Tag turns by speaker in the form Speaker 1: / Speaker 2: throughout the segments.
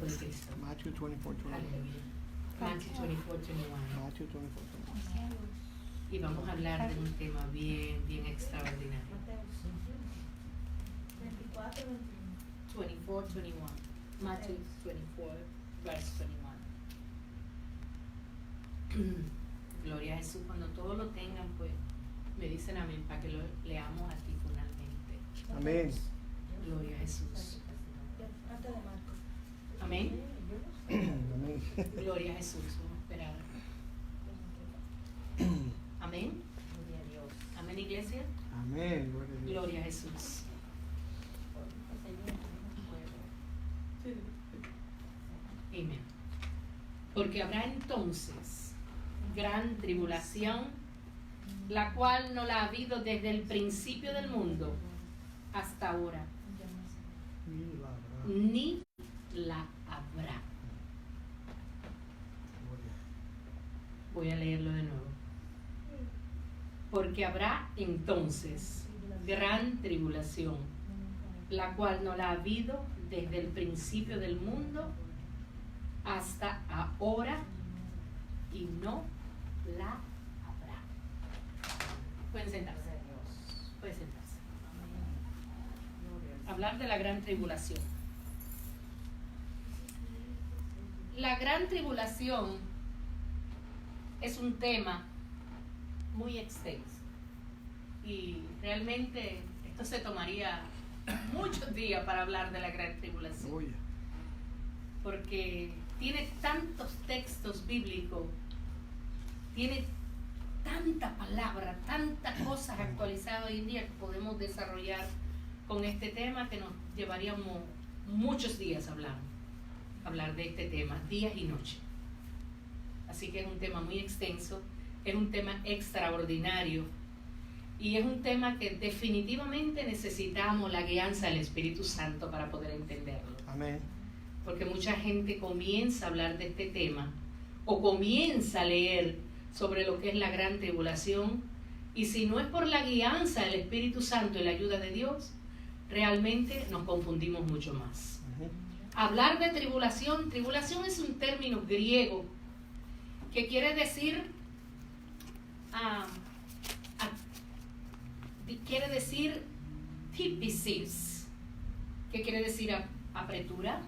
Speaker 1: de Cristo.
Speaker 2: Matthew 24:21.
Speaker 1: Aleluya. Matthew 24:21.
Speaker 2: Matthew 24:21.
Speaker 1: Y vamos a hablar de un tema bien, bien extraordinario. 24:21. Matthew 24, verse 21. Gloria a Jesús. Cuando todos lo tengan, pues me dicen amén para que lo leamos aquí finalmente.
Speaker 2: Amén.
Speaker 1: Gloria a Jesús. Amén.
Speaker 2: Amén.
Speaker 1: Gloria a Jesús. Vamos a esperar. Amén. Amén, iglesia.
Speaker 2: Amén. Gloria a Dios.
Speaker 1: Gloria a Jesús. Amén. Porque habrá entonces gran tribulación, la cual no la ha habido desde el principio del mundo hasta ahora, ni la habrá. Voy a leerlo de nuevo. Porque habrá entonces gran tribulación, la cual no la ha habido desde el principio del mundo hasta ahora, y no la habrá. Pueden sentarse. Pueden sentarse. Hablar de la gran tribulación. La gran tribulación es un tema muy extenso y realmente esto se tomaría muchos días para hablar de la gran tribulación.
Speaker 2: Oh, yeah.
Speaker 1: Porque tiene tantos textos bíblicos, tiene tanta palabra, tantas cosas actualizadas hoy en día que podemos desarrollar con este tema, que nos llevaríamos muchos días hablar de este tema, días y noches. Así que es un tema muy extenso, es un tema extraordinario y es un tema que definitivamente necesitamos la guianza del Espíritu Santo para poder entenderlo.
Speaker 2: Amén.
Speaker 1: Porque mucha gente comienza a hablar de este tema o comienza a leer sobre lo que es la gran tribulación, y si no es por la guianza del Espíritu Santo y la ayuda de Dios, realmente nos confundimos mucho más. Hablar de tribulación es un término griego que quiere decir típisis, que quiere decir apretura,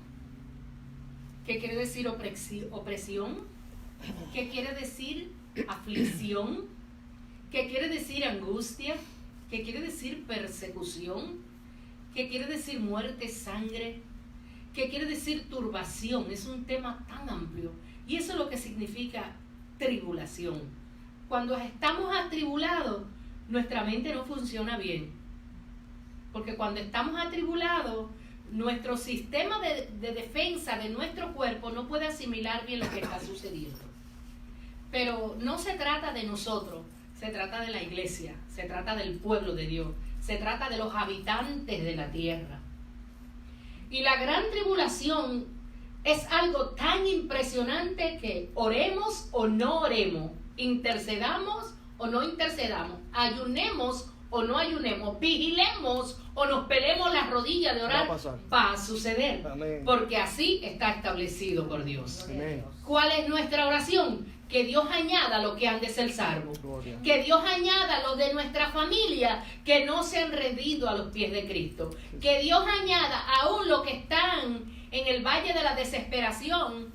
Speaker 1: que quiere decir opresión, que quiere decir aflicción, que quiere decir angustia, que quiere decir persecución, que quiere decir muerte, sangre, que quiere decir turbación. Es un tema tan amplio y eso es lo que significa tribulación. Cuando estamos atribulados, nuestra mente no funciona bien, porque cuando estamos atribulados, nuestro sistema de defensa de nuestro cuerpo no puede asimilar bien lo que está sucediendo. Pero no se trata de nosotros, se trata de la iglesia, se trata del pueblo de Dios, se trata de los habitantes de la tierra. Y la gran tribulación es algo tan impresionante que oremos o no oremos, intercedamos o no intercedamos, ayunemos o no ayunemos, vigilemos o nos pelemos las rodillas de orar, va a suceder.
Speaker 2: Amén.
Speaker 1: Porque así está establecido por Dios.
Speaker 2: Amén.
Speaker 1: ¿Cuál es nuestra oración? Que Dios añada lo que han de ser salvos.
Speaker 2: Gloria.
Speaker 1: Que Dios añada lo de nuestra familia que no se han rendido a los pies de Cristo. Que Dios añada aún lo que están en el valle de la desesperación,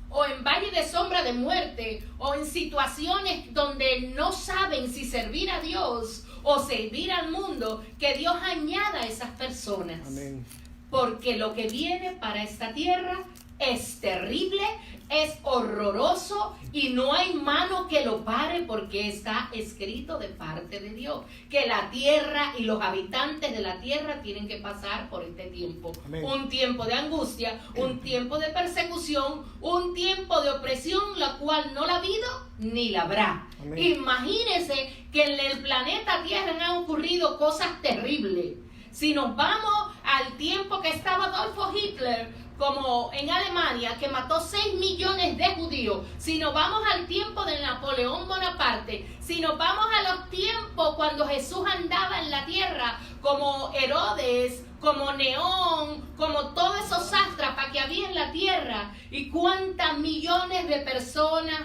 Speaker 1: o en valle de sombra de muerte, o en situaciones donde no saben si servir a Dios o servir al mundo, que Dios añada a esas personas.
Speaker 2: Amén.
Speaker 1: Porque lo que viene para esta tierra es terrible, es horroroso y no hay mano que lo pare, porque está escrito de parte de Dios que la tierra y los habitantes de la tierra tienen que pasar por este tiempo.
Speaker 2: Amén.
Speaker 1: Un tiempo de angustia, un tiempo de persecución, un tiempo de opresión, la cual no la ha habido ni la habrá.
Speaker 2: Amén.
Speaker 1: Imagínense que en el planeta Tierra han ocurrido cosas terribles. Si nos vamos al tiempo que estaba Adolfo Hitler, como en Alemania, que mató 6 millones de judíos, si nos vamos al tiempo de Napoleón Bonaparte, si nos vamos a los tiempos cuando Jesús andaba en la tierra, como Herodes, como Neón, como todos esos sátrapas que había en la tierra, guerra y cuántas millones de personas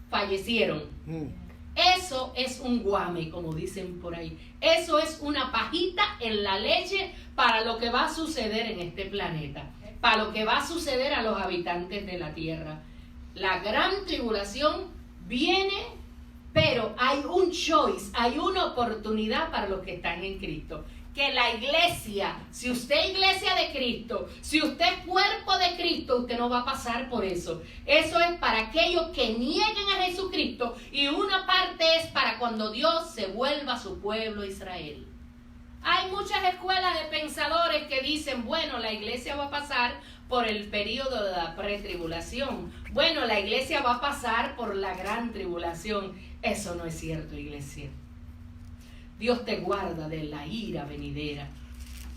Speaker 1: fallecieron. Eso es un guame, como dicen por ahí. Eso es una pajita en la leche para lo que va a suceder en este planeta, para lo que va a suceder a los habitantes de la tierra. La gran tribulación viene, pero hay un choice, hay una oportunidad para los que están en Cristo. Que la iglesia, si usted es iglesia de Cristo, si usted es cuerpo de Cristo, usted no va a pasar por eso. Eso es para aquellos que nieguen a Jesucristo, y una parte es para cuando Dios se vuelva a su pueblo Israel. Hay muchas escuelas de pensadores que dicen, bueno, la iglesia va a pasar por el periodo de la pretribulación. Bueno, la iglesia va a pasar por la gran tribulación. Eso no es cierto, iglesia. Dios te guarda de la ira venidera.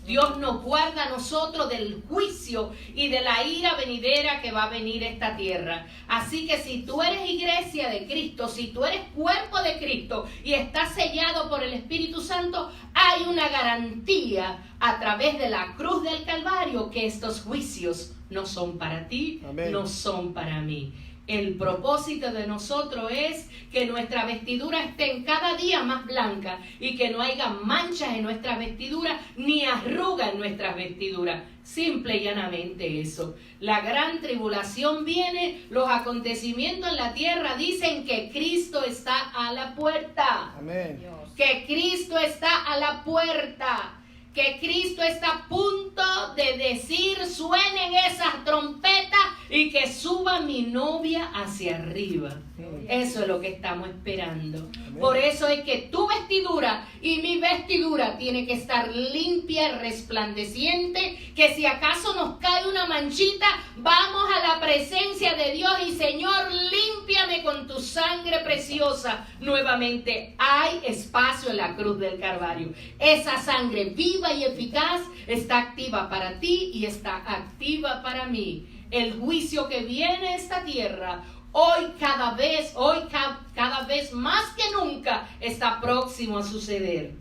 Speaker 1: Dios nos guarda a nosotros del juicio y de la ira venidera que va a venir a esta tierra. Así que si tú eres iglesia de Cristo, si tú eres cuerpo de Cristo y estás sellado por el Espíritu Santo, hay una garantía a través de la cruz del Calvario que estos juicios no son para ti,
Speaker 2: Amén.
Speaker 1: No son para mí. El propósito de nosotros es que nuestra vestidura esté cada día más blanca y que no haya manchas en nuestra vestidura ni arrugas en nuestras vestiduras. Simple y llanamente eso. La gran tribulación viene, los acontecimientos en la tierra dicen que Cristo está a la puerta.
Speaker 2: Amén.
Speaker 1: Que Cristo está a la puerta. Que Cristo está a punto de decir, suenen esas trompetas y que suba mi novia hacia arriba. Eso es lo que estamos esperando. Por eso es que tu vestidura y mi vestidura tiene que estar limpia y resplandeciente, que si acaso nos cae una manchita, vamos a la presencia de Dios y Señor, límpiame con tu sangre preciosa. Nuevamente hay espacio en la cruz del Calvario. Esa sangre viva y eficaz está activa para ti y está activa para mí. El juicio que viene a esta tierra hoy cada vez más que nunca está próximo a suceder.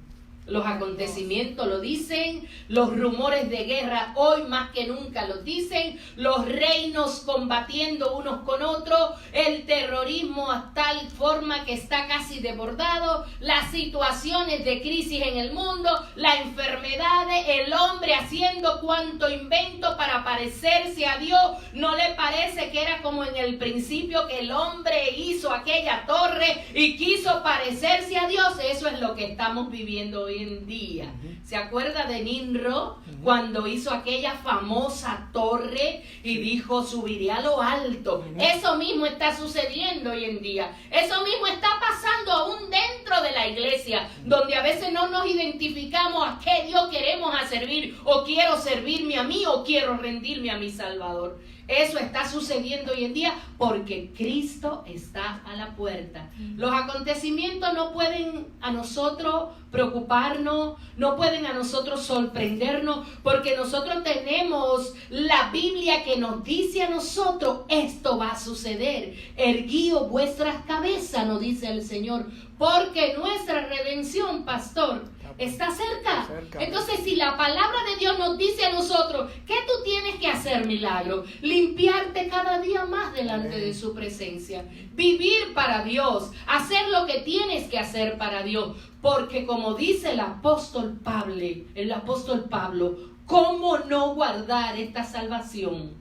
Speaker 1: Los acontecimientos lo dicen, los rumores de guerra hoy más que nunca lo dicen, los reinos combatiendo unos con otros, el terrorismo a tal forma que está casi desbordado, las situaciones de crisis en el mundo, las enfermedades, el hombre haciendo cuanto invento para parecerse a Dios. ¿No le parece que era como en el principio que el hombre hizo aquella torre y quiso parecerse a Dios? Eso es lo que estamos viviendo hoy en día. ¿Se acuerda de Nimrod cuando hizo aquella famosa torre y dijo subiré a lo alto? Eso mismo está sucediendo hoy en día. Eso mismo está pasando aún dentro de la iglesia, donde a veces no nos identificamos a qué Dios queremos a servir, o quiero servirme a mí, o quiero rendirme a mi Salvador. Eso está sucediendo hoy en día porque Cristo está a la puerta. Los acontecimientos no pueden a nosotros preocuparnos, no pueden a nosotros sorprendernos, porque nosotros tenemos la Biblia que nos dice a nosotros, esto va a suceder. Erguíos vuestras cabezas, nos dice el Señor, porque nuestra redención, pastor, está cerca. Entonces, si la palabra de Dios nos dice a nosotros, ¿qué tú tienes que hacer, milagro? Limpiarte cada día más delante de su presencia. Vivir para Dios. Hacer lo que tienes que hacer para Dios. Porque como dice el apóstol Pablo, ¿cómo no guardar esta salvación?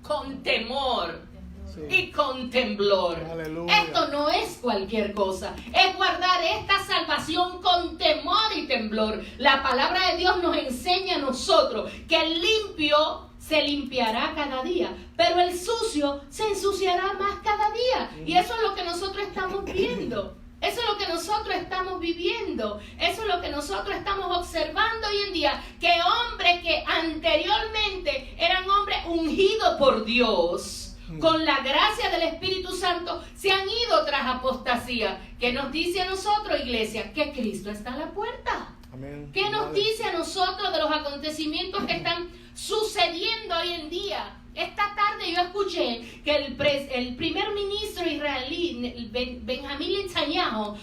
Speaker 1: Con temor. Sí. Y con temblor. Aleluya. Esto no es cualquier cosa, es guardar esta salvación con temor y temblor. La palabra de Dios nos enseña a nosotros que el limpio se limpiará cada día, pero el sucio se ensuciará más cada día. Y eso es lo que nosotros estamos viendo. Eso es lo que nosotros estamos viviendo. Eso es lo que nosotros estamos observando hoy en día. Que hombres que anteriormente eran hombres ungidos por Dios, con la gracia del Espíritu Santo, se han ido tras apostasía. ¿Qué nos dice a nosotros, iglesia? Que Cristo está a la puerta. Amén. ¿Qué nos dice a nosotros de los acontecimientos que están sucediendo hoy en día? Esta tarde que yo escuché que el primer ministro israelí, Benjamín Netanyahu,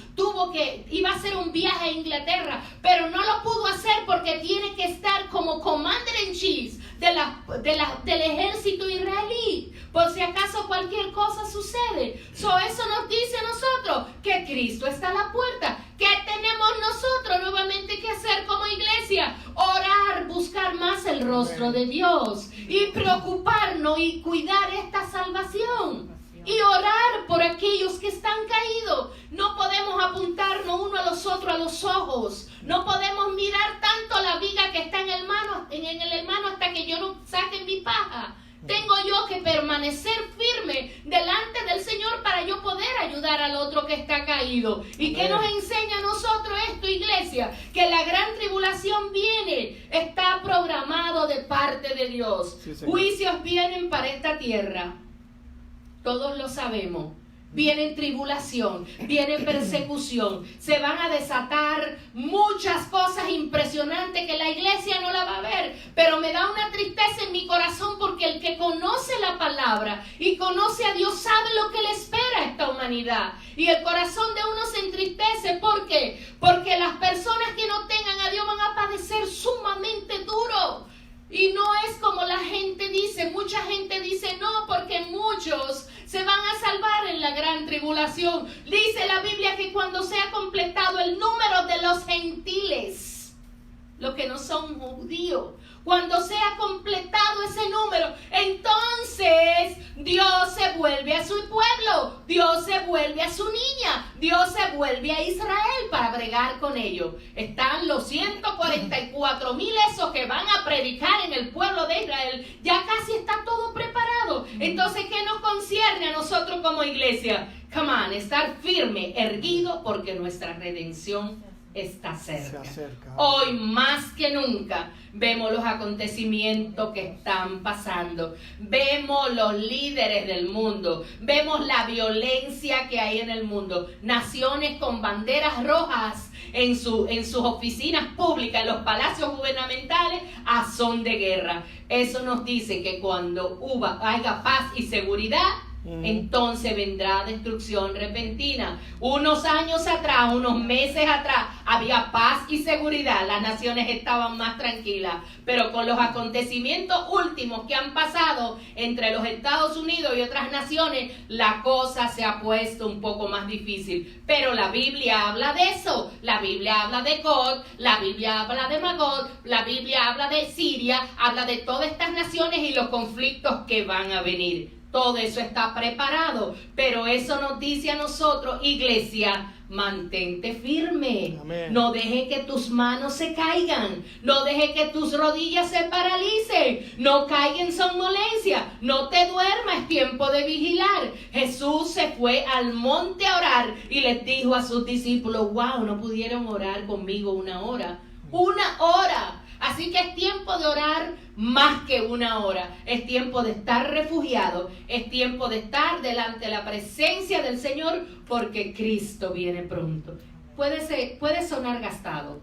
Speaker 1: iba a hacer un viaje a Inglaterra, pero no lo pudo hacer porque tiene que estar como commander in chief del ejército israelí, por si acaso cualquier cosa sucede. Eso nos dice a nosotros que Cristo está a la puerta. ¿Qué tenemos nosotros nuevamente que hacer como iglesia? Orar, buscar más el rostro de Dios y preocuparnos y cuidar esta salvación. Y orar por aquellos que están caídos. No podemos apuntarnos uno a los otros a los ojos. No podemos mirar tanto la viga que está en el hermano hasta que yo no saque mi paja. Tengo yo que permanecer firme delante del Señor para yo poder ayudar al otro que está caído. ¿Y qué nos enseña a nosotros esto, iglesia? Que la gran tribulación viene, está programado de parte de Dios. Sí, juicios vienen para esta tierra. Todos lo sabemos. Viene tribulación, viene persecución, se van a desatar muchas cosas impresionantes que la iglesia no la va a ver, pero me da una tristeza en mi corazón porque el que conoce la palabra y conoce a Dios sabe lo que le espera a esta humanidad, y el corazón de uno se entristece. ¿Por qué? Porque las personas que no tengan a Dios van a padecer sumamente duro. Y no es como la gente dice, mucha gente dice no, porque muchos se van a salvar en la gran tribulación. Dice la Biblia que cuando sea completado el número de los gentiles, los que no son judíos, cuando sea completado ese número, entonces Dios se vuelve a su pueblo, Dios se vuelve a su niña, Dios se vuelve a Israel para bregar con ellos. Están los 144,000 esos que van a predicar en el pueblo de Israel. Ya casi está todo preparado. Entonces, ¿qué nos concierne a nosotros como iglesia? Come on, estar firme, erguido, porque nuestra redención está cerca. Hoy más que nunca vemos los acontecimientos que están pasando, vemos los líderes del mundo, vemos la violencia que hay en el mundo, naciones con banderas rojas en sus oficinas públicas, en los palacios gubernamentales, a son de guerra. Eso nos dice que cuando haya paz y seguridad, entonces vendrá destrucción repentina. Unos años atrás, unos meses atrás, había paz y seguridad. Las naciones estaban más tranquilas. Pero con los acontecimientos últimos que han pasado entre los Estados Unidos y otras naciones, la cosa se ha puesto un poco más difícil. Pero la Biblia habla de eso. La Biblia habla de Gog, la Biblia habla de Magog, la Biblia habla de Siria, habla de todas estas naciones y los conflictos que van a venir. Todo eso está preparado, pero eso nos dice a nosotros, iglesia, mantente firme. Amén. No deje que tus manos se caigan, no deje que tus rodillas se paralicen, no caiga en somnolencia, no te duermas, es tiempo de vigilar. Jesús se fue al monte a orar y les dijo a sus discípulos, wow, no pudieron orar conmigo una hora. Así que es tiempo de orar más que una hora. Es tiempo de estar refugiado. Es tiempo de estar delante de la presencia del Señor porque Cristo viene pronto. Puede sonar gastado.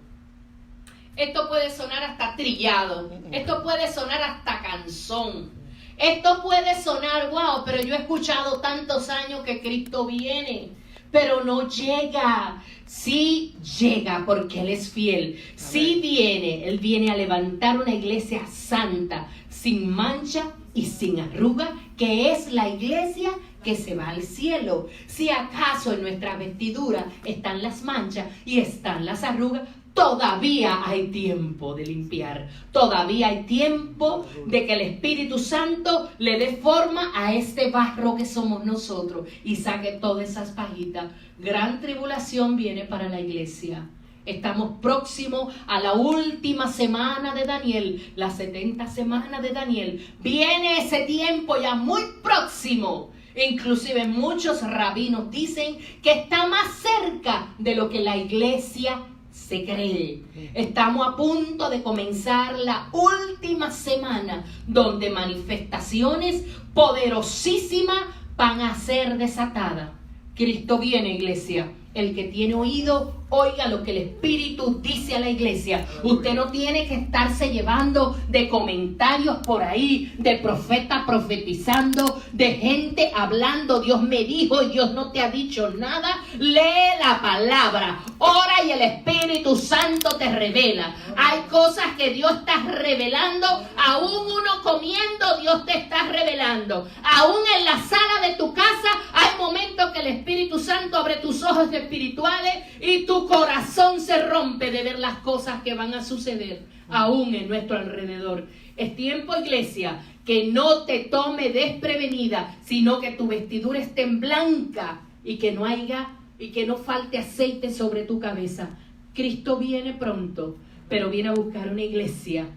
Speaker 1: Esto puede sonar hasta trillado. Esto puede sonar hasta canzón. Esto puede sonar, wow, pero yo he escuchado tantos años que Cristo viene. Pero no llega. Sí llega porque Él es fiel. Sí viene. Él viene a levantar una iglesia santa, sin mancha y sin arruga, que es la iglesia que se va al cielo. Si acaso en nuestra vestidura están las manchas y están las arrugas, todavía hay tiempo de limpiar. Todavía hay tiempo de que el Espíritu Santo le dé forma a este barro que somos nosotros y saque todas esas pajitas. Gran tribulación viene para la iglesia. Estamos próximos a la última semana de Daniel, la 70 semana de Daniel. Viene ese tiempo ya muy próximo. Inclusive muchos rabinos dicen que está más cerca de lo que la iglesia se cree. Estamos a punto de comenzar la última semana donde manifestaciones poderosísimas van a ser desatadas. Cristo viene, iglesia. El que tiene oído, oiga lo que el Espíritu dice a la iglesia. Usted no tiene que estarse llevando de comentarios por ahí, de profeta profetizando, de gente hablando. Dios me dijo y Dios no te ha dicho nada. Lee la palabra, ora y el Espíritu Santo te revela. Hay cosas que Dios está revelando. Aún uno comiendo, Dios te está revelando. Aún en la sala de tu casa hay momentos que el Espíritu Santo abre tus ojos espirituales y tu corazón se rompe de ver las cosas que van a suceder aún en nuestro alrededor. Es tiempo, iglesia, que no te tome desprevenida, sino que tu vestidura esté en blanca y que no falte aceite sobre tu cabeza. Cristo viene pronto, pero viene a buscar una iglesia,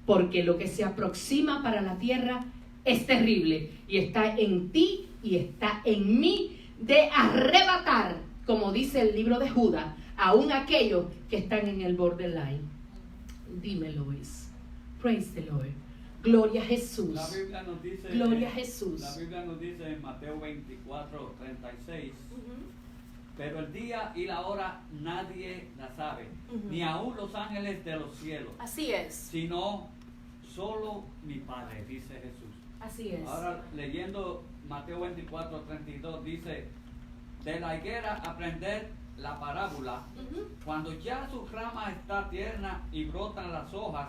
Speaker 1: porque lo que se aproxima para la tierra es terrible y está en ti y está en mí, de arrebatar, como dice el libro de Judas, aún aquellos que están en el borderline. Dime, Luis. Praise the Lord. Gloria a Jesús.
Speaker 3: La Biblia nos dice,
Speaker 1: Gloria a Jesús.
Speaker 3: La Biblia nos dice en Mateo 24:36, pero el día y la hora nadie la sabe, ni aún los ángeles de los cielos.
Speaker 1: Así es.
Speaker 3: Sino solo mi Padre, dice Jesús.
Speaker 1: Así es.
Speaker 3: Ahora, leyendo Mateo 24:32, dice: de la higuera aprender la parábola, cuando ya su rama está tierna y brotan las hojas,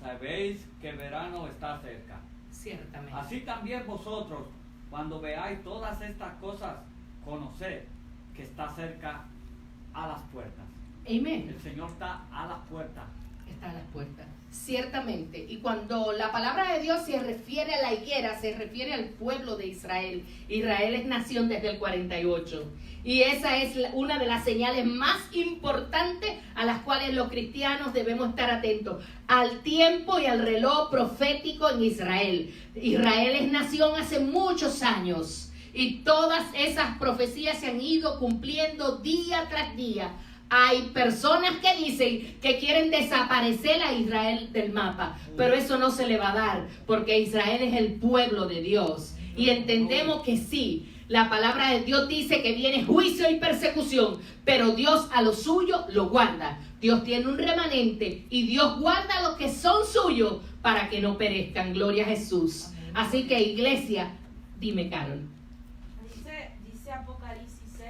Speaker 3: sabéis que el verano está cerca.
Speaker 1: Ciertamente.
Speaker 3: Así también vosotros, cuando veáis todas estas cosas, conoced que está cerca a las puertas.
Speaker 1: Amén.
Speaker 3: El Señor está a las puertas.
Speaker 1: Está a las puertas. Ciertamente. Y cuando la palabra de Dios se refiere a la higuera, se refiere al pueblo de Israel. Israel es nación desde el 48. Y esa es una de las señales más importantes a las cuales los cristianos debemos estar atentos. Al tiempo y al reloj profético en Israel. Israel es nación hace muchos años. Y todas esas profecías se han ido cumpliendo día tras día. Hay personas que dicen que quieren desaparecer a Israel del mapa, pero eso no se le va a dar, porque Israel es el pueblo de Dios. Y entendemos que sí, la palabra de Dios dice que viene juicio y persecución, pero Dios a lo suyo lo guarda. Dios tiene un remanente y Dios guarda a los que son suyos para que no perezcan. Gloria a Jesús. Así que, iglesia, dime, Carol.
Speaker 4: Dice Apocalipsis 6,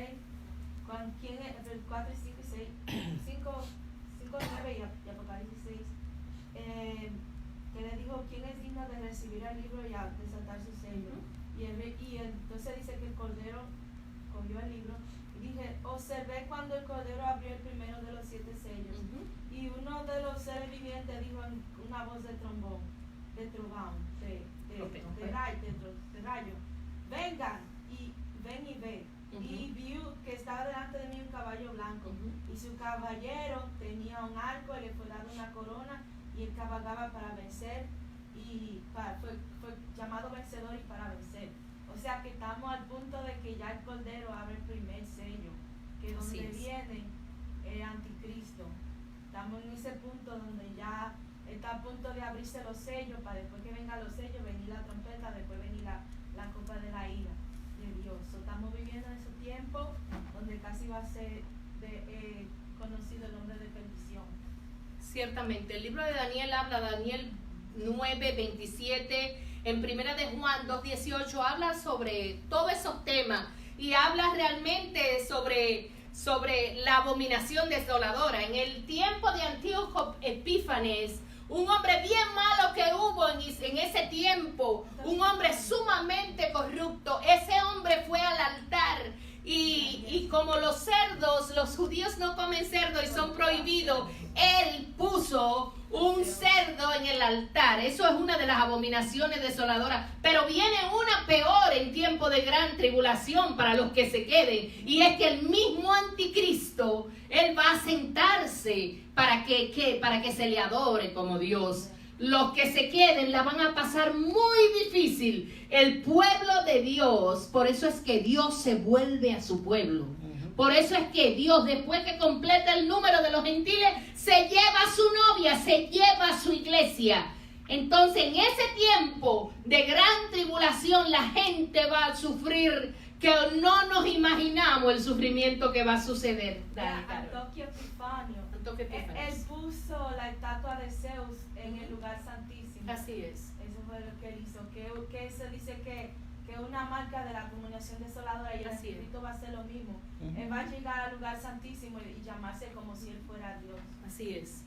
Speaker 4: ¿quién es? El 4 y 5 y 6, 5, 9 y Apocalipsis 6, que le dijo: ¿quién es digno de recibir el libro y a desatar su sello? Y entonces dice que el Cordero cogió el libro y dije: observé cuando el Cordero abrió el primero de los 7 sellos, y uno de los seres vivientes dijo en una voz de trombón, de rayo: vengan y ven y ve. Y vi que estaba delante de mí un caballo blanco, y su caballero tenía un arco y le fue dado una corona, y él cabalgaba para vencer, y fue llamado vencedor y para vencer. O sea que estamos al punto de que ya el Cordero abre el primer sello, que donde viene el anticristo. Estamos en ese punto donde ya está a punto de abrirse los sellos, para después que vengan los sellos, venir la trompeta, después venir la copa de la ira de Dios. Estamos viviendo en ese tiempo donde casi va a ser conocido el nombre de perdición.
Speaker 1: Ciertamente, el libro de Daniel habla, Daniel 9:27, en primera de Juan 2:18, habla sobre todos esos temas y habla realmente sobre la abominación desoladora. En el tiempo de Antíoco Epífanes, un hombre bien malo que hubo en ese tiempo, un hombre sumamente corrupto, ese hombre fue al altar y como los cerdos, los judíos no comen cerdo y son prohibidos, él puso un cerdo en el altar. Eso es una de las abominaciones desoladoras, pero viene una peor en tiempo de gran tribulación para los que se queden, y es que el mismo anticristo, él va a sentarse para que se le adore como Dios. Los que se queden la van a pasar muy difícil. El pueblo de Dios, por eso es que Dios se vuelve a su pueblo. Por eso es que Dios, después que completa el número de los gentiles, se lleva a su novia, se lleva a su iglesia. Entonces, en ese tiempo de gran tribulación, la gente va a sufrir que no nos imaginamos el sufrimiento que va a suceder. Dale, Carol.
Speaker 4: Antioquio Epifanio.
Speaker 1: Antioquio Epifanio.
Speaker 4: Él puso la estatua de Zeus en el lugar santísimo.
Speaker 1: Así es.
Speaker 4: Eso fue lo que él hizo. Que se dice que una marca de la comunión desoladora, y el
Speaker 1: Así es.
Speaker 4: Anticristo va a hacer lo mismo.
Speaker 2: Ujú.
Speaker 4: Él va a llegar al lugar santísimo y llamarse como si él fuera Dios.
Speaker 1: Así es.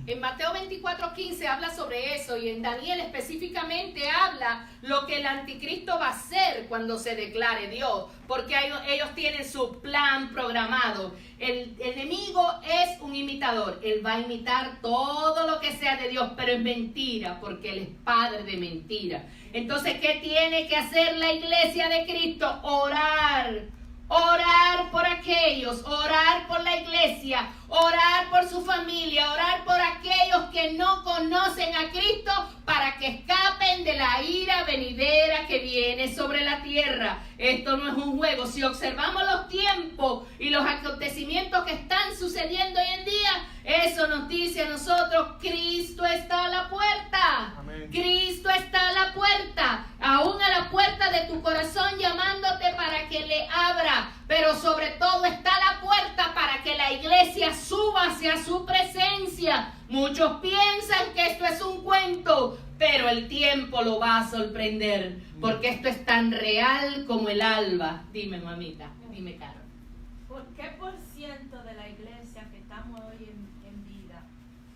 Speaker 1: En Mateo 24:15 habla sobre eso, y en Daniel específicamente habla lo que el anticristo va a hacer cuando se declare Dios, porque ellos tienen su plan programado. El enemigo es un imitador, él va a imitar todo lo que sea de Dios, pero es mentira, porque él es padre de mentira. Entonces, ¿qué tiene que hacer la iglesia de Cristo? Orar por aquellos, orar por la iglesia, orar por su familia, orar por aquellos que no conocen a Cristo para que escapen de la ira venidera que viene sobre la tierra. Esto no es un juego. Si observamos los tiempos y los acontecimientos que están sucediendo hoy en día, eso nos dice a nosotros: Cristo está a la puerta.
Speaker 2: Amén.
Speaker 1: Cristo está a la puerta, aún a la puerta de tu corazón, llamándote para que le abra, pero sobre todo está a la puerta para que la iglesia suba hacia su presencia. Muchos piensan que esto es un cuento, pero el tiempo lo va a sorprender, porque esto es tan real como el alba. Dime, mamita, dime, Carol.
Speaker 4: ¿Por qué por ciento de la iglesia que estamos hoy en vida,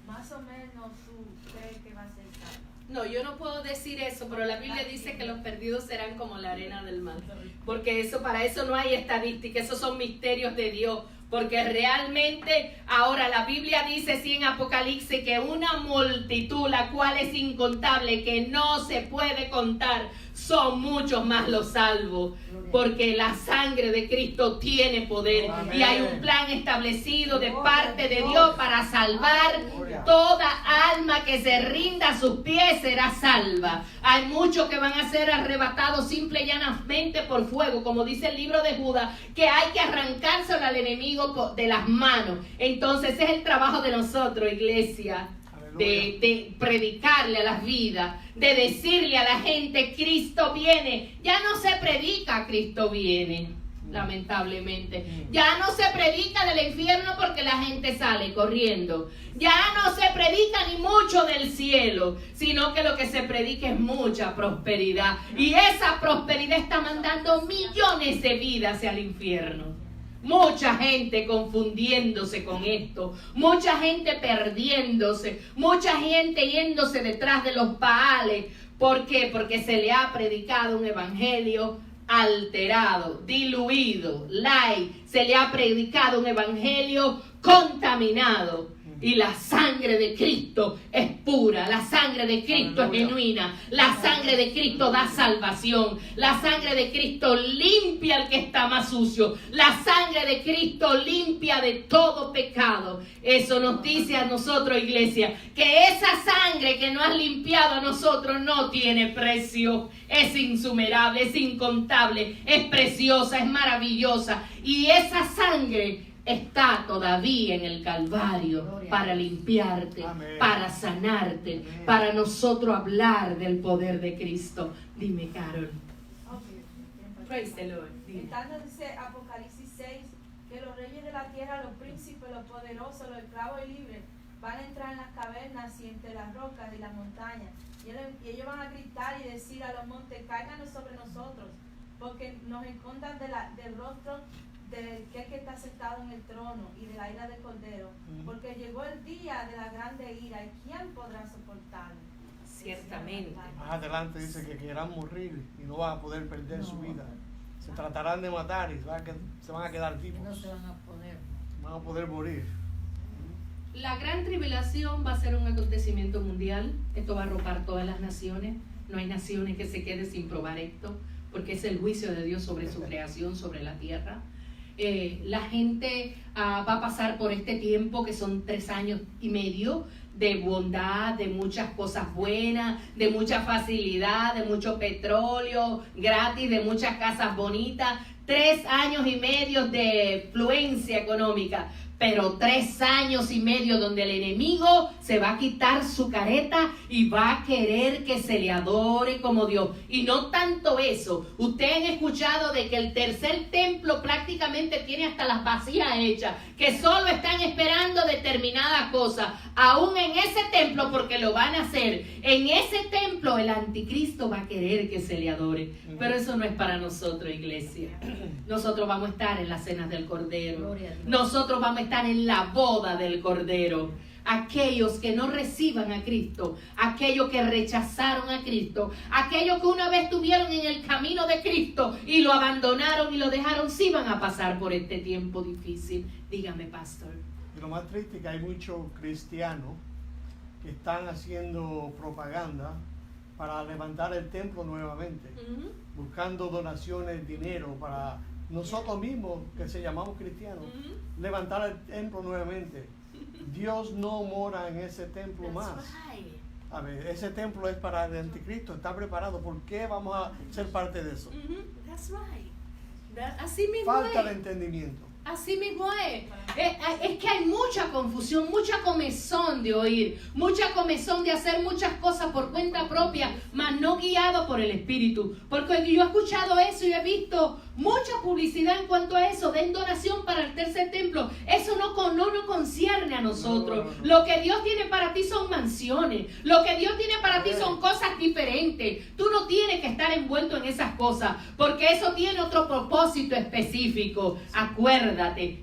Speaker 4: más o menos tú crees que va a ser salva?
Speaker 1: No, yo no puedo decir eso, pero la Biblia dice que los perdidos serán como la arena del mar, porque para eso no hay estadística, esos son misterios de Dios. Porque realmente, ahora la Biblia dice, sí, en Apocalipsis, que una multitud, la cual es incontable, que no se puede contar, son muchos más los salvos. Porque la sangre de Cristo tiene poder.
Speaker 2: Amén.
Speaker 1: Y hay un plan establecido de parte de Dios para salvar. Toda alma que se rinda a sus pies será salva. Hay muchos que van a ser arrebatados simple y llanamente por fuego, como dice el libro de Judas, que hay que arrancárselo al enemigo de las manos. Entonces es el trabajo de nosotros, iglesia, de predicarle a las vidas, de decirle a la gente: Cristo viene. Ya no se predica Cristo viene, lamentablemente. Ya no se predica del infierno porque la gente sale corriendo. Ya no se predica ni mucho del cielo, sino que lo que se predica es mucha prosperidad. Y esa prosperidad está mandando millones de vidas hacia el infierno. Mucha gente confundiéndose con esto, mucha gente perdiéndose, mucha gente yéndose detrás de los baales. ¿Por qué? Porque se le ha predicado un evangelio alterado, diluido, light. Se le ha predicado un evangelio contaminado. Y la sangre de Cristo es pura, la sangre de Cristo es genuina, la sangre de Cristo da salvación, la sangre de Cristo limpia al que está más sucio, la sangre de Cristo limpia de todo pecado. Eso nos dice a nosotros, iglesia, que esa sangre que nos ha limpiado a nosotros no tiene precio, es insumerable, es incontable, es preciosa, es maravillosa, y esa sangre está todavía en el Calvario para limpiarte,
Speaker 2: Amén.
Speaker 1: para sanarte,
Speaker 2: Amén.
Speaker 1: para nosotros hablar del poder de Cristo. Dime, Carol. Praise the Lord. Dime.
Speaker 4: Entonces dice Apocalipsis 6 que los reyes de la tierra, los príncipes, los poderosos, los esclavos y libres van a entrar en las cavernas y entre las rocas y las montañas. Y ellos van a gritar y decir a los montes: cáiganos sobre nosotros, porque nos escondan del rostro del que está sentado en el trono y de la ira del Cordero, porque llegó el día de la grande ira, ¿y quién podrá soportarlo?
Speaker 1: Ciertamente.
Speaker 2: Más adelante dice que querrán morir y no van a poder perder su vida. Se tratarán de matar y se van a quedar vivos.
Speaker 5: No se van a poder.
Speaker 2: Van a poder morir.
Speaker 1: La gran tribulación va a ser un acontecimiento mundial. Esto va a arropar todas las naciones. No hay naciones que se queden sin probar esto, porque es el juicio de Dios sobre su creación, sobre la tierra. La gente va a pasar por este tiempo que son 3 años y medio de bondad, de muchas cosas buenas, de mucha facilidad, de mucho petróleo gratis, de muchas casas bonitas. 3 años y medio de fluencia económica, pero 3 años y medio donde el enemigo se va a quitar su careta y va a querer que se le adore como Dios. Y no tanto eso, ustedes han escuchado de que el tercer templo prácticamente tiene hasta las vasijas hechas, que solo están esperando determinadas cosas, aún en ese templo, porque lo van a hacer. En ese templo el anticristo va a querer que se le adore, pero eso no es para nosotros, iglesia. Nosotros vamos a estar en las cenas del Cordero, nosotros vamos a estar en la boda del Cordero. Aquellos que no reciban a Cristo, aquellos que rechazaron a Cristo, aquellos que una vez estuvieron en el camino de Cristo y lo abandonaron y lo dejaron, sí van a pasar por este tiempo difícil. Dígame, pastor.
Speaker 2: Y lo más triste es que hay muchos cristianos que están haciendo propaganda para levantar el templo nuevamente, buscando donaciones, dinero para nosotros mismos, que se llamamos cristianos, levantar el templo nuevamente. Dios no mora en ese templo más. A ver, ese templo es para el anticristo, está preparado. ¿Por qué vamos a ser parte de eso?
Speaker 1: Así mismo
Speaker 2: Falta
Speaker 1: es.
Speaker 2: de entendimiento.
Speaker 1: Así mismo es. Es que hay mucha confusión, mucha comezón de oír, mucha comezón de hacer muchas cosas por cuenta propia, mas no guiado por el Espíritu. Porque yo he escuchado eso y he visto mucha publicidad en cuanto a eso, den donación para el tercer templo. Eso no nos concierne a nosotros.
Speaker 2: No.
Speaker 1: Lo que Dios tiene para ti son mansiones. Lo que Dios tiene para ti son cosas diferentes. Tú no tienes que estar envuelto en esas cosas, porque eso tiene otro propósito específico. Acuérdate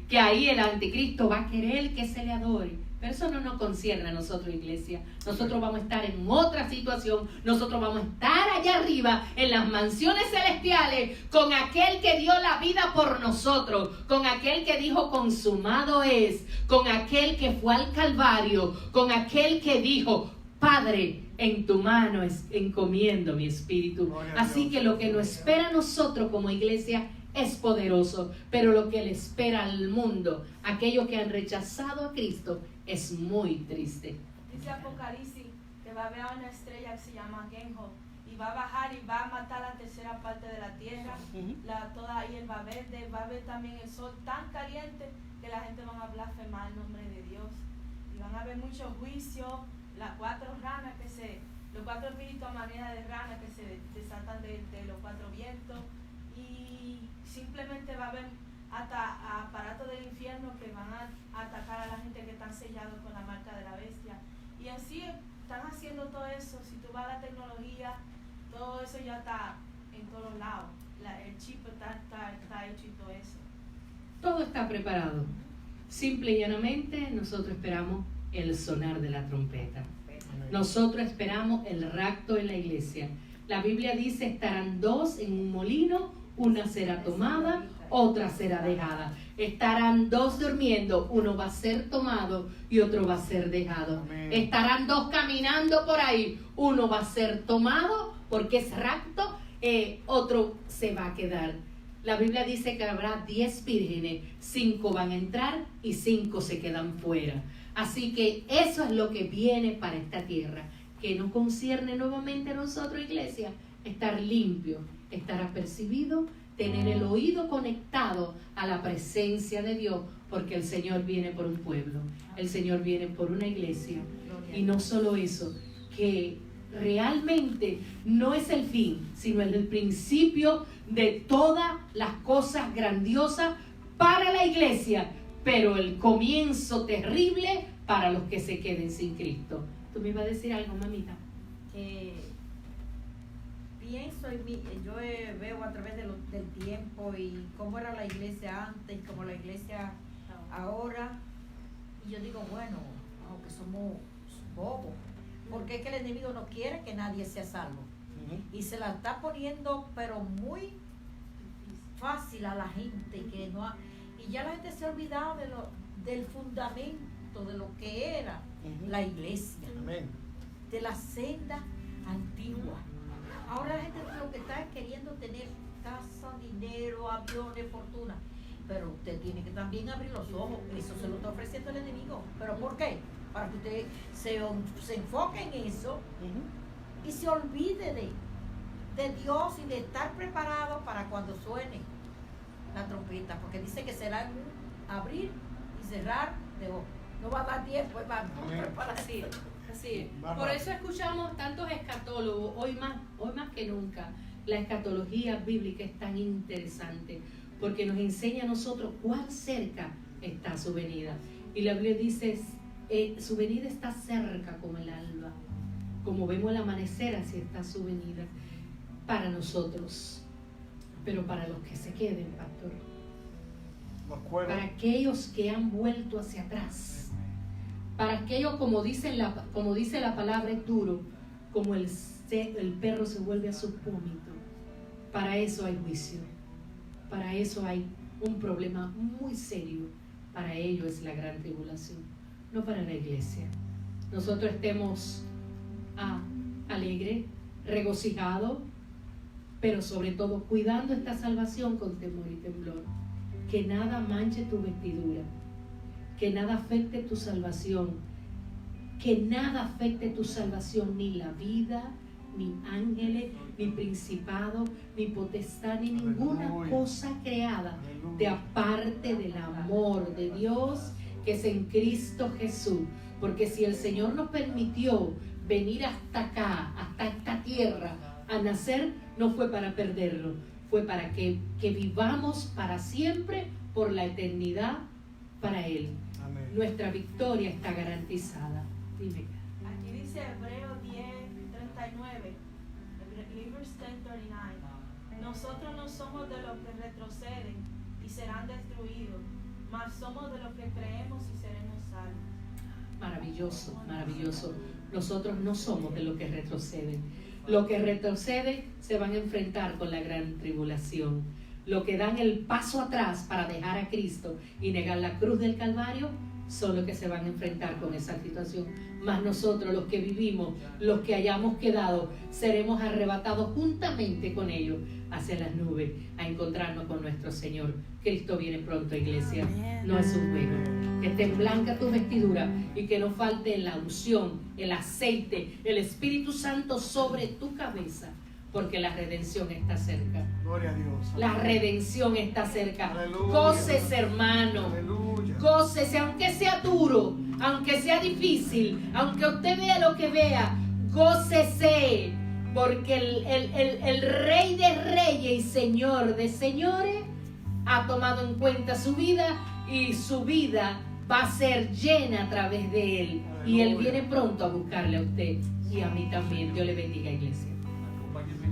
Speaker 1: que ahí el anticristo va a querer que se le adore. Pero eso no nos concierne a nosotros, iglesia. Nosotros vamos a estar en otra situación. Nosotros vamos a estar allá arriba, en las mansiones celestiales, con aquel que dio la vida por nosotros, con aquel que dijo consumado es, con aquel que fue al Calvario, con aquel que dijo, Padre, en tu mano encomiendo mi espíritu. Así que lo que nos espera a nosotros como iglesia es poderoso, pero lo que le espera al mundo, aquellos que han rechazado a Cristo, es muy triste.
Speaker 4: Dice Apocalipsis que va a haber una estrella que se llama Genjo y va a bajar y va a matar la tercera parte de la tierra, toda hierba verde, va a haber también el sol tan caliente que la gente va a blasfemar el nombre de Dios y van a haber muchos juicios, las 4 ranas los 4 espíritus a manera de ranas que se desatan de los 4 vientos, y simplemente va a haber hasta aparatos del infierno que van a atacar a la gente que están sellados con la marca de la bestia. Y así están haciendo todo eso. Si tú vas a la tecnología, todo eso ya está en todos lados. El chip está hecho y todo eso.
Speaker 1: Todo está preparado. Simple y llanamente nosotros esperamos el sonar de la trompeta. Nosotros esperamos el rapto en la iglesia. La Biblia dice, estarán 2 en un molino, una será tomada, otra será dejada. Estarán 2 durmiendo, uno va a ser tomado y otro va a ser dejado.
Speaker 2: Amén.
Speaker 1: Estarán 2 caminando por ahí, uno va a ser tomado porque es rapto, otro se va a quedar. La Biblia dice que habrá 10 vírgenes, 5 van a entrar y 5 se quedan fuera. Así que eso es lo que viene para esta tierra, que nos concierne nuevamente a nosotros, iglesia, estar limpio, estar apercibido, tener el oído conectado a la presencia de Dios, porque el Señor viene por un pueblo, el Señor viene por una iglesia. Y no solo eso, que realmente no es el fin, sino el principio de todas las cosas grandiosas para la iglesia, pero el comienzo terrible para los que se queden sin Cristo. ¿Tú me ibas a decir algo, mamita?
Speaker 5: Pienso, yo veo a través del tiempo y cómo era la iglesia antes y cómo la iglesia ahora, y yo digo, bueno, aunque somos bobos, porque es que el enemigo no quiere que nadie sea salvo, y se la está poniendo pero muy fácil a la gente, y ya la gente se ha olvidado del fundamento de lo que era la iglesia.
Speaker 2: Amén.
Speaker 5: De la senda antigua. Ahora la gente lo que está es queriendo tener casa, dinero, aviones, fortuna. Pero usted tiene que también abrir los ojos. Eso se lo está ofreciendo el enemigo. ¿Pero por qué? Para que usted se enfoque en eso y se olvide de Dios y de estar preparado para cuando suene la trompeta. Porque dice que será en un abrir y cerrar, no va a dar tiempo, hermano.
Speaker 1: Así es, así es. Por eso escuchamos tantos escatólogos, hoy más que nunca. La escatología bíblica es tan interesante porque nos enseña a nosotros cuán cerca está su venida. Y la Biblia dice, su venida está cerca como el alba. Como vemos el amanecer, así está su venida para nosotros. Pero para los que se queden, pastor, para aquellos que han vuelto hacia atrás, para aquellos, como dice la palabra, es duro, como el perro se vuelve a su vómito. Para eso hay juicio, para eso hay un problema muy serio. Para ello es la gran tribulación, no para la iglesia. Nosotros estemos alegre, regocijado, pero sobre todo cuidando esta salvación con temor y temblor. Que nada manche tu vestidura, que nada afecte tu salvación, que nada afecte tu salvación, ni la vida, ni ángeles, ni principado, ni potestad, ni ninguna cosa creada te aparte del amor de Dios que es en Cristo Jesús. Porque si el Señor nos permitió venir hasta acá, hasta esta tierra, a nacer, no fue para perderlo, fue para que vivamos para siempre, por la eternidad, para Él. Amén. Nuestra victoria está garantizada. Dime.
Speaker 4: Aquí dice Hebreos 10:39, Hebrews 10:39. Nosotros no somos de los que retroceden y serán destruidos, mas somos de los que creemos y seremos salvos.
Speaker 1: Maravilloso, maravilloso. Nosotros no somos de los que retroceden. Los que retroceden se van a enfrentar con la gran tribulación. Los que dan el paso atrás para dejar a Cristo y negar la cruz del Calvario son los que se van a enfrentar con esa situación. Mas nosotros, los que vivimos, los que hayamos quedado, seremos arrebatados juntamente con ellos hacia las nubes a encontrarnos con nuestro Señor. Cristo viene pronto, iglesia. No es un juego. Que estén blancas tus vestiduras y que no falte la unción, el aceite, el Espíritu Santo sobre tu cabeza, porque la redención está cerca.
Speaker 2: Gloria a Dios.
Speaker 1: La redención está cerca.
Speaker 2: Aleluya.
Speaker 1: Gócese, hermano.
Speaker 2: Aleluya.
Speaker 1: Gócese, aunque sea duro, aunque sea difícil, aunque usted vea lo que vea, gócese, porque el Rey de Reyes y Señor de Señores ha tomado en cuenta su vida y su vida va a ser llena a través de Él.
Speaker 2: Aleluya.
Speaker 1: Y Él viene pronto a buscarle a usted y a mí también. Dios le bendiga, iglesia.
Speaker 3: Acompáñenme,